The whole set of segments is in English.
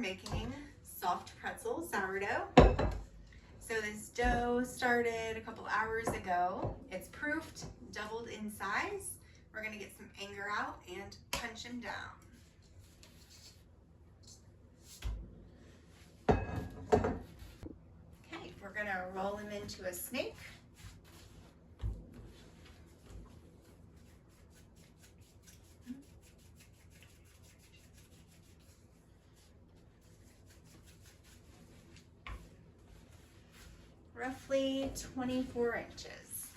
Making soft pretzel sourdough. So this dough started a couple hours ago. It's proofed, doubled in size. We're gonna get some anger out and punch him down. Okay, we're gonna roll him into a snake. Roughly 24 inches.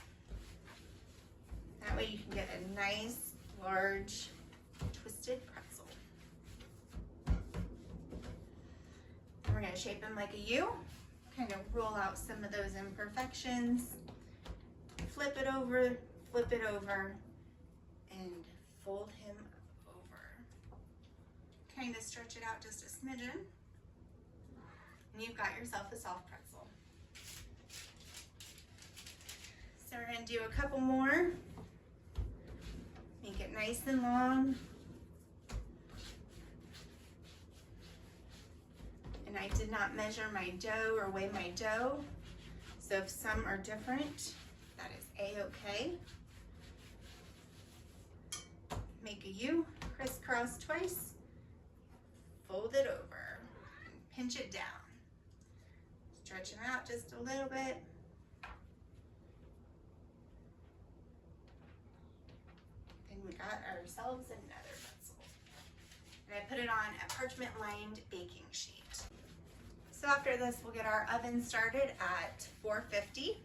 That way you can get a nice, large, twisted pretzel. And we're gonna shape him like a U, kind of roll out some of those imperfections, flip it over, and fold him over. Kind of stretch it out just a smidgen, and you've got yourself a soft pretzel. So we're going to do a couple more. Make it nice and long. And I did not measure my dough or weigh my dough. So if some are different, that is a-okay. Make a U, crisscross twice, fold it over, and pinch it down. Stretch them out just a little bit. We got ourselves another pretzel. And I put it on a parchment lined baking sheet. So after this, we'll get our oven started at 450.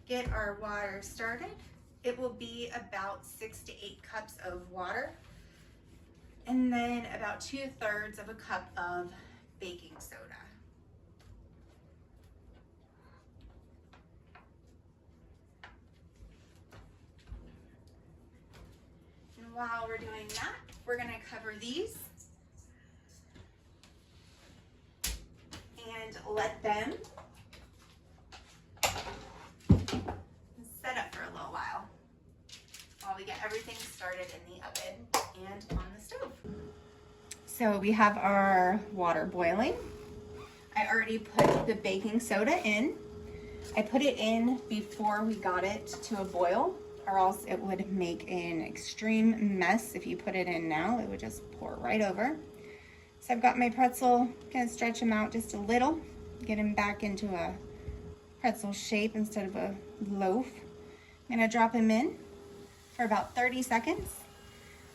Get our water started. It will be about 6 to 8 cups of water. And then about 2/3 of a cup of baking soda. While we're doing that, we're going to cover these and let them set up for a little while we get everything started in the oven and on the stove. So we have our water boiling. I already put the baking soda in. I put it in before we got it to a boil, or else it would make an extreme mess. If you put it in now, it would just pour right over. So I've got my pretzel, gonna stretch him out just a little, get him back into a pretzel shape instead of a loaf. I'm gonna drop him in for about 30 seconds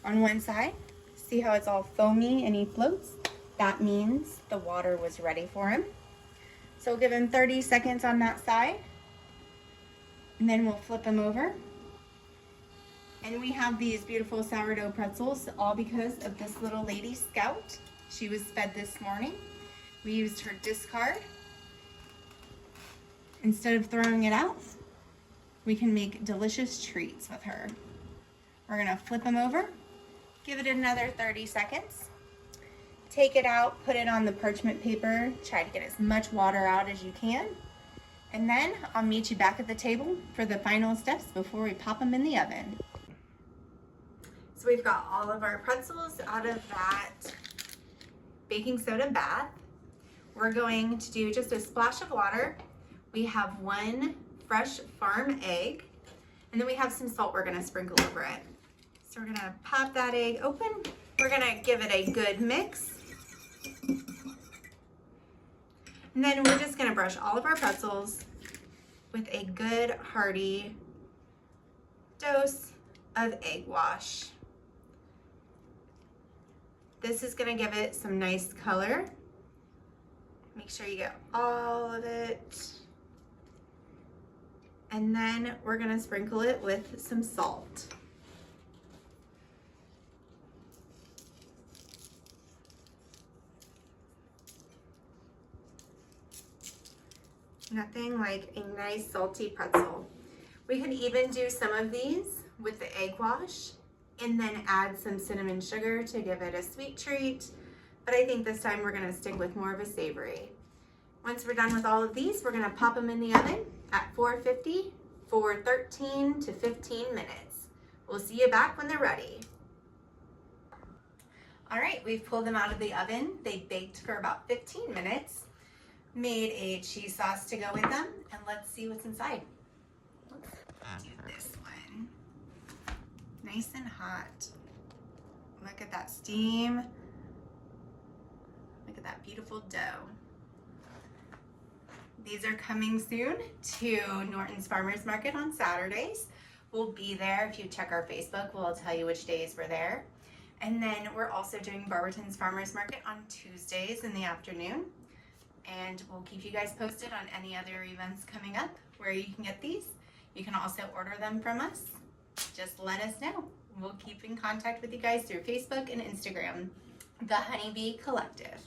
on one side. See how it's all foamy and he floats? That means the water was ready for him. So we'll give him 30 seconds on that side, and then we'll flip him over. And we have these beautiful sourdough pretzels, all because of this little lady Scout. She was fed this morning. We used her discard. Instead of throwing it out, we can make delicious treats with her. We're gonna flip them over, give it another 30 seconds, take it out, put it on the parchment paper, try to get as much water out as you can, and then I'll meet you back at the table for the final steps before we pop them in the oven. So we've got all of our pretzels out of that baking soda bath. We're going to do just a splash of water. We have 1 fresh farm egg, and then we have some salt we're gonna sprinkle over it. So we're gonna pop that egg open. We're gonna give it a good mix. And then we're just gonna brush all of our pretzels with a good hearty dose of egg wash. This is gonna give it some nice color. Make sure you get all of it. And then we're gonna sprinkle it with some salt. Nothing like a nice salty pretzel. We could even do some of these with the egg wash and then add some cinnamon sugar to give it a sweet treat. But I think this time we're gonna stick with more of a savory. Once we're done with all of these, we're gonna pop them in the oven at 450 for 13 to 15 minutes. We'll see you back when they're ready. All right, we've pulled them out of the oven. They baked for about 15 minutes. Made a cheese sauce to go with them, and let's see what's inside. Let's do this one. Nice and hot. Look at that steam. Look at that beautiful dough. These are coming soon to Norton's Farmers Market on Saturdays. We'll be there. If you check our Facebook, we'll tell you which days we're there. And then we're also doing Barberton's Farmers Market on Tuesdays in the afternoon. And we'll keep you guys posted on any other events coming up where you can get these. You can also order them from us. Just let us know. We'll keep in contact with you guys through Facebook and Instagram. The Honeybee Collective.